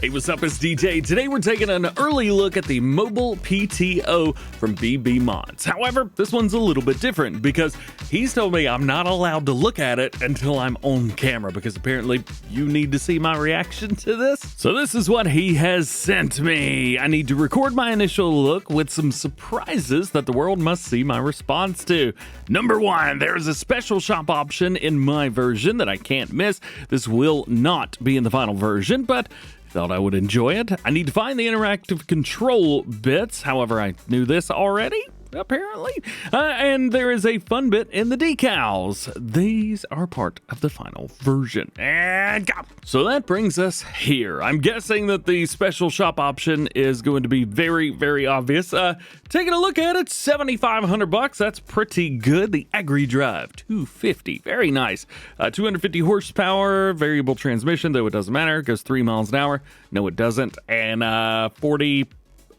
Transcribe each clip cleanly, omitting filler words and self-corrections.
Hey, what's up? It's DJ. Today we're taking an early look at the Mobile PTO from BB Mods. However, this one's a little bit different because he's told me I'm not allowed to look at it until I'm on camera because apparently you need to see my reaction to this. So this is what he has sent me. I need to record my initial look with some surprises that the world must see my response to. Number one, there's a special shop option in my version that I can't miss. This will not be in the final version, but thought I would enjoy it. I need to find the interactive control bits. However, I knew this already, apparently. And there is a fun bit in the decals. These are part of the final version. And go! So that brings us here. I'm guessing that the special shop option is going to be very, very obvious. Taking a look at it, $7,500. That's pretty good. The Agri Drive, $250. Very nice. 250 horsepower, variable transmission, though it doesn't matter. It goes 3 miles an hour. No, it doesn't. And 40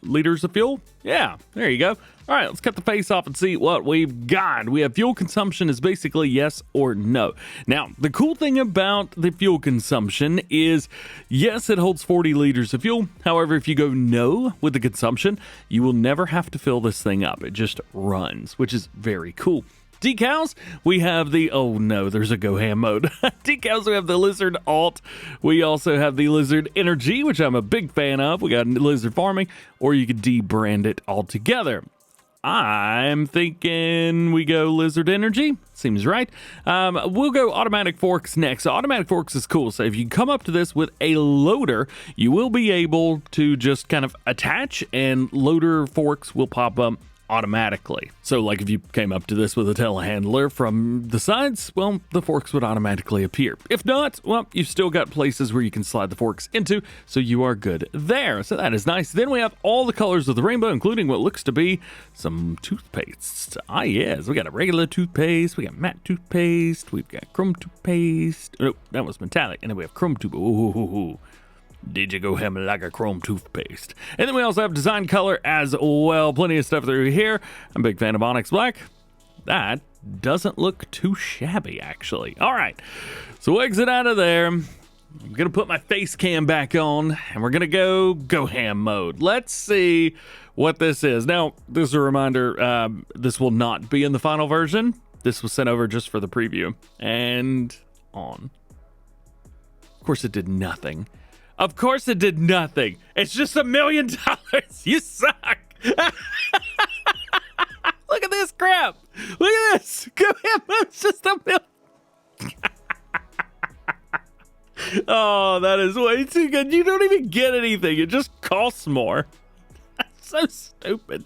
liters of fuel. Yeah, there you go. All right, let's cut the face off and see what we've got. We have fuel consumption is basically yes or no. Now, the cool thing about the fuel consumption is, yes, it holds 40 liters of fuel. However, if you go no with the consumption, you will never have to fill this thing up. It just runs, which is very cool. Decals, we have the, oh no, there's a GoHam mode. Decals, we have the Lizard Alt. We also have the Lizard Energy, which I'm a big fan of. We got Lizard Farming, or you could debrand it altogether. I'm thinking we go Lizard Energy. Seems right. We'll go Automatic Forks next. So Automatic Forks is cool. So if you come up to this with a loader, you will be able to just kind of attach and loader forks will pop up automatically. So like if you came up to this with a telehandler from the sides, well, the forks would automatically appear. If not, well, you've still got places where you can slide the forks into, so you are good there. So that is nice. Then we have all the colors of the rainbow, including what looks to be some toothpastes. Ah, yes, we got a regular toothpaste, we got matte toothpaste, we've got chrome toothpaste. Oh, that was metallic. And then we have chrome toothpaste. Ooh. DjGoHam like a chrome toothpaste. And then we also have design color as well. Plenty of stuff through here. I'm a big fan of Onyx Black. That doesn't look too shabby, actually. All right, so we'll exit out of there. I'm gonna put my face cam back on, and we're gonna go GoHam mode. Let's see what this is. Now, this is a reminder, this will not be in the final version. This was sent over just for the preview. And on. Of course, it did nothing. Of course it did nothing. It's just $1 million. You suck. Look at this crap. Look at this. It's just $1 million. Oh, that is way too good. You don't even get anything. It just costs more. That's so stupid.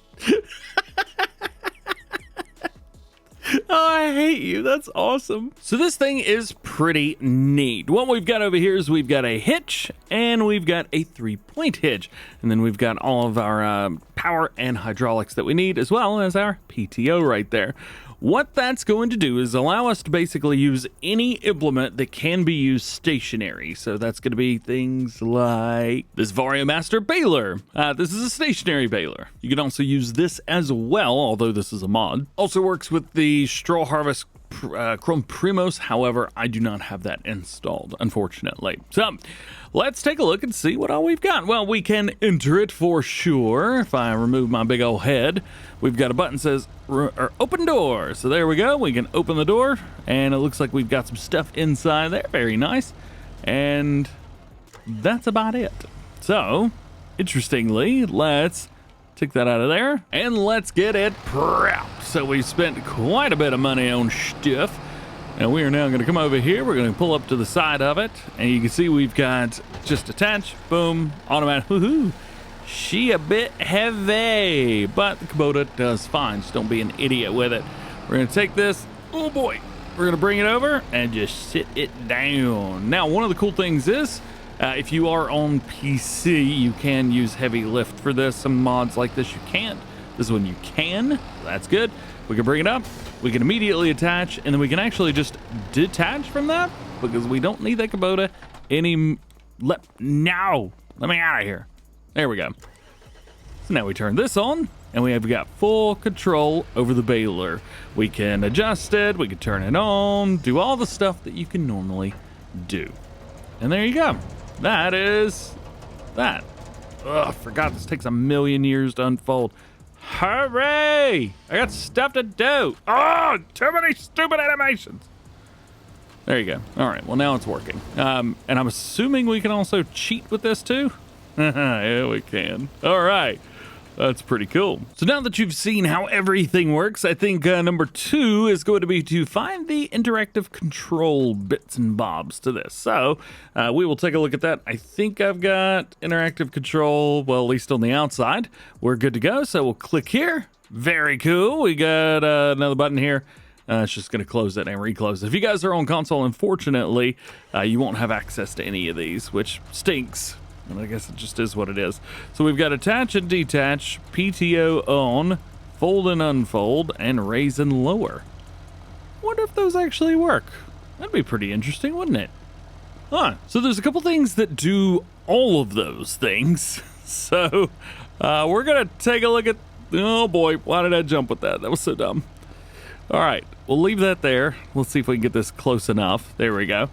Oh, I hate you. That's awesome. So this thing is pretty neat. What we've got over here is we've got a hitch and we've got a 3-point hitch. And then we've got all of our power and hydraulics that we need, as well as our PTO right there. What that's going to do is allow us to basically use any implement that can be used stationary. So that's going to be things like this Variomaster baler. This is a stationary baler. You can also use this as well, although this is a mod. Also works with the Straw Harvest Chrome Primos. However, I do not have that installed, unfortunately. So let's take a look and see what all we've got. Well, we can enter it for sure. If I remove my big old head, we've got a button that says open door. So there we go. We can open the door, and it looks like we've got some stuff inside there. Very nice. And that's about it. So interestingly, let's take that out of there and let's get it prepped. So we spent quite a bit of money on stuff, and we are now going to come over here. We're going to pull up to the side of it, and you can see we've got just attach, boom, automatic. Woohoo! She a bit heavy, but the Kubota does fine. Just don't be an idiot with it. We're going to take this. Oh boy, we're going to bring it over and just sit it down. Now, one of the cool things is, if you are on PC, you can use heavy lift for this. Some mods like this you can't. This one you can. That's good. We can bring it up. We can immediately attach, and then we can actually just detach from that because we don't need that Kubota any. Let me out of here. There we go. So now we turn this on, and we have got full control over the baler. We can adjust it. We can turn it on. Do all the stuff that you can normally do. And there you go. That is that? Ugh, I forgot this takes a million years to unfold. Hurry! I got stuff to do. Oh, too many stupid animations. There you go. All right, well, now it's working. And I'm assuming we can also cheat with this too? Yeah, we can. All right. That's pretty cool. So now that you've seen how everything works, I think number 2 is going to be to find the interactive control bits and bobs to this. So we will take a look at that. I think I've got interactive control, well, at least on the outside. We're good to go. So we'll click here. Very cool. We got another button here. It's just going to close it and reclose it. If you guys are on console, unfortunately, you won't have access to any of these, which stinks. And I guess it just is what it is. So we've got attach and detach, PTO on, fold and unfold, and raise and lower. Wonder if those actually work. That'd be pretty interesting, wouldn't it? Huh. So there's a couple things that do all of those things. So we're going to take a look at... Oh boy, why did I jump with that? That was so dumb. All right, we'll leave that there. Let's see if we can get this close enough. There we go.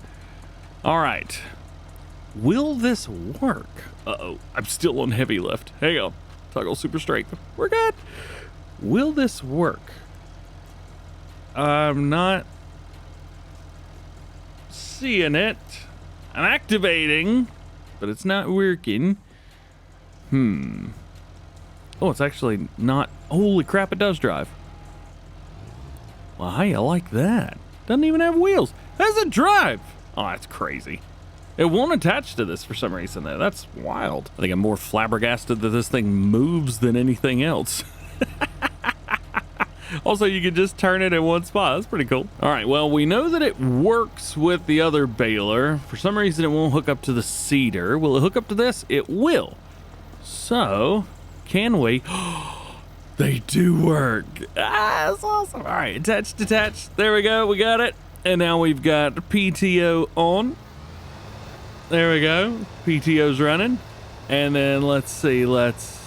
All right. Will this work? Uh-oh, I'm still on heavy lift. Hang on. Toggle super strength. We're good. Will this work? I'm not seeing it. I'm activating, but it's not working. Oh, it's actually not. Holy crap, it does drive. Well, hey, I like that. Doesn't even have wheels. How does it drive? Oh, that's crazy. It won't attach to this for some reason, though. That's wild. I think I'm more flabbergasted that this thing moves than anything else. Also, you can just turn it in one spot. That's pretty cool. All right, well, we know that it works with the other baler. For some reason, it won't hook up to the seeder. Will it hook up to this? It will. So, can we? They do work. Ah, that's awesome. All right, attach, detach. There we go. We got it. And now we've got PTO on. There we go. PTO's running. And then let's see. Let's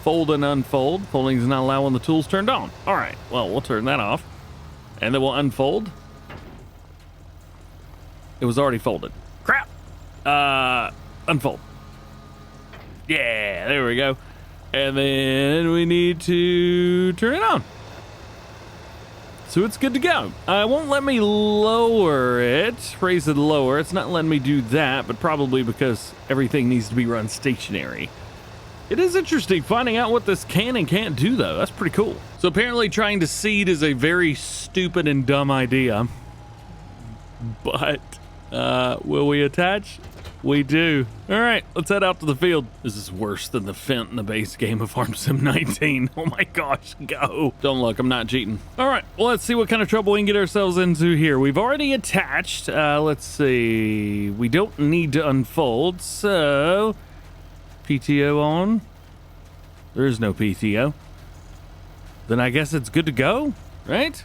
fold and unfold. Folding is not allowed when the tool's turned on. All right. Well, we'll turn that off. And then we'll unfold. It was already folded. Crap. Unfold. Yeah, there we go. And then we need to turn it on. So it's good to go. It won't let me lower it, raise it lower. It's not letting me do that, but probably because everything needs to be run stationary. It is interesting finding out what this can and can't do, though. That's pretty cool. So apparently trying to seed is a very stupid and dumb idea. But will we attach? We do. All right, let's head out to the field. This is worse than the Fent in the base game of Farm Sim 19. Oh my gosh, go. Don't look, I'm not cheating. All right, well, let's see what kind of trouble we can get ourselves into here. We've already attached. Let's see. We don't need to unfold, so PTO on. There is no PTO. Then I guess it's good to go, right?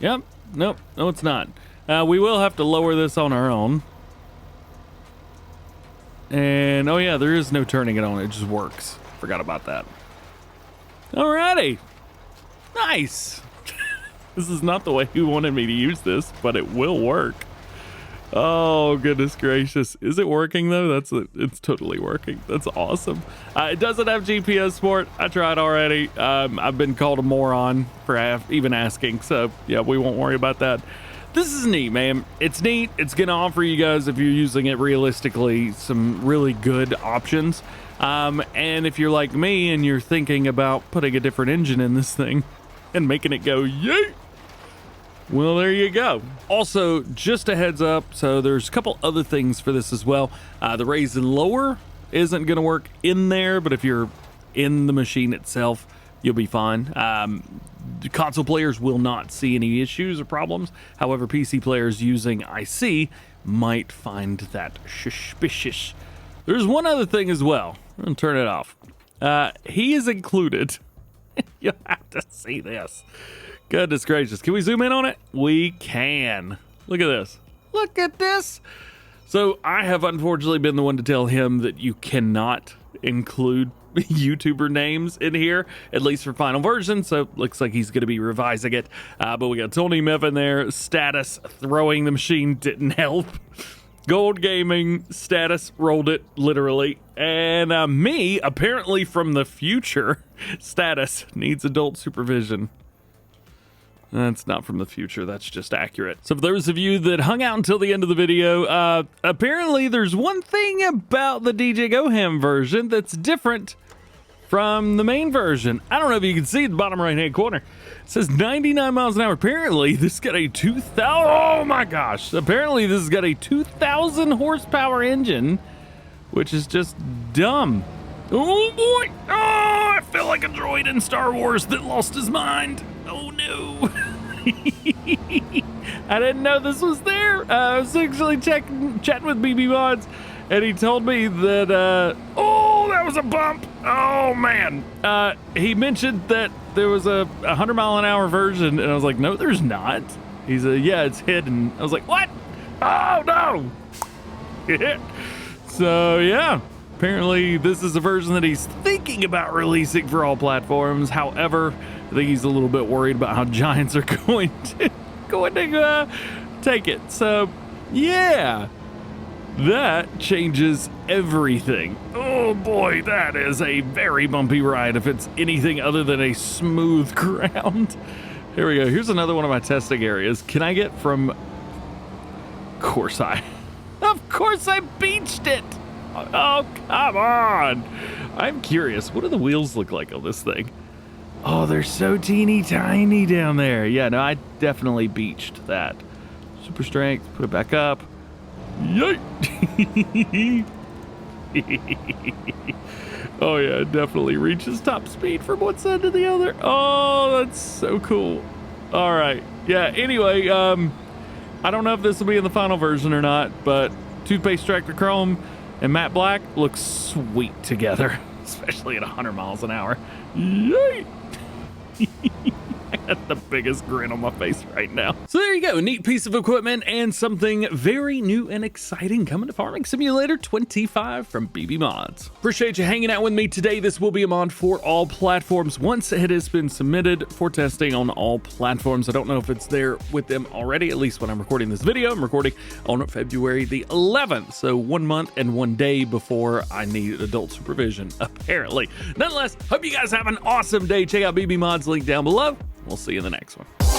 Yep. Nope. No, it's not. We will have to lower this on our own. And, oh yeah, there is no turning it on. It just works. Forgot about that. Alrighty. Nice. This is not the way you wanted me to use this, but it will work. Oh, goodness gracious. Is it working, though? It's totally working. That's awesome. It doesn't have GPS support. I tried already. I've been called a moron for even asking, so yeah, we won't worry about that. This is neat, man. It's neat. It's going to offer you guys, if you're using it realistically, some really good options. And if you're like me and you're thinking about putting a different engine in this thing and making it go, yay! Well, there you go. Also, just a heads up, so there's a couple other things for this as well. The raise and lower isn't going to work in there, but if you're in the machine itself, you'll be fine. Console players will not see any issues or problems. However, PC players using IC might find that suspicious. There's one other thing as well. I'm gonna turn it off. He is included. You'll have to see this. Goodness gracious. Can we zoom in on it? We can. Look at this. Look at this. So I have unfortunately been the one to tell him that you cannot include YouTuber names in here, at least for final version, so looks like he's going to be revising it. But we got Tony Mev in there. Status throwing the machine didn't help. Gold gaming status, rolled it literally. And me, apparently from the future, status needs adult supervision. That's not from the future, that's just accurate. So for those of you that hung out until the end of the video, apparently there's one thing about the DjGoHam version that's different from the main version. I don't know if you can see the bottom right hand corner. It says 99 miles an hour. Apparently this got a 2,000, oh my gosh. Apparently this has got a 2,000 horsepower engine, which is just dumb. Oh boy, oh, I feel like a droid in Star Wars that lost his mind. Oh no. I didn't know this was there. I was actually chatting with BB Mods, and he told me that, oh, that was a bump. Oh man. He mentioned that there was a 100-mile-an-hour version, and I was like, no, there's not. He's yeah, it's hidden. I was like, what? Oh no. So yeah, apparently this is a version that he's thinking about releasing for all platforms. However, I think he's a little bit worried about how Giants are going to take it. So yeah, that changes everything. Oh boy, that is a very bumpy ride if it's anything other than a smooth ground. Here we go. Here's another one of my testing areas. Can I get from... Of course I beached it. Oh, come on. I'm curious. What do the wheels look like on this thing? Oh, they're so teeny tiny down there. Yeah, no, I definitely beached that. Super strength, put it back up. Yay! Oh yeah, it definitely reaches top speed from one side to the other. Oh, that's so cool. All right. Yeah, anyway, I don't know if this will be in the final version or not, but Toothpaste Tractor Chrome and Matte Black look sweet together, especially at 100 miles an hour. Yay! I got the biggest grin on my face right now. So there you go, a neat piece of equipment and something very new and exciting coming to Farming Simulator 25 from BB Mods. Appreciate you hanging out with me today. This will be a mod for all platforms once it has been submitted for testing on all platforms. I don't know if it's there with them already, at least when I'm recording this video. I'm recording on February the 11th, so 1 month and 1 day before I need adult supervision, apparently. Nonetheless, hope you guys have an awesome day. Check out BB Mods, link down below. We'll see you in the next one.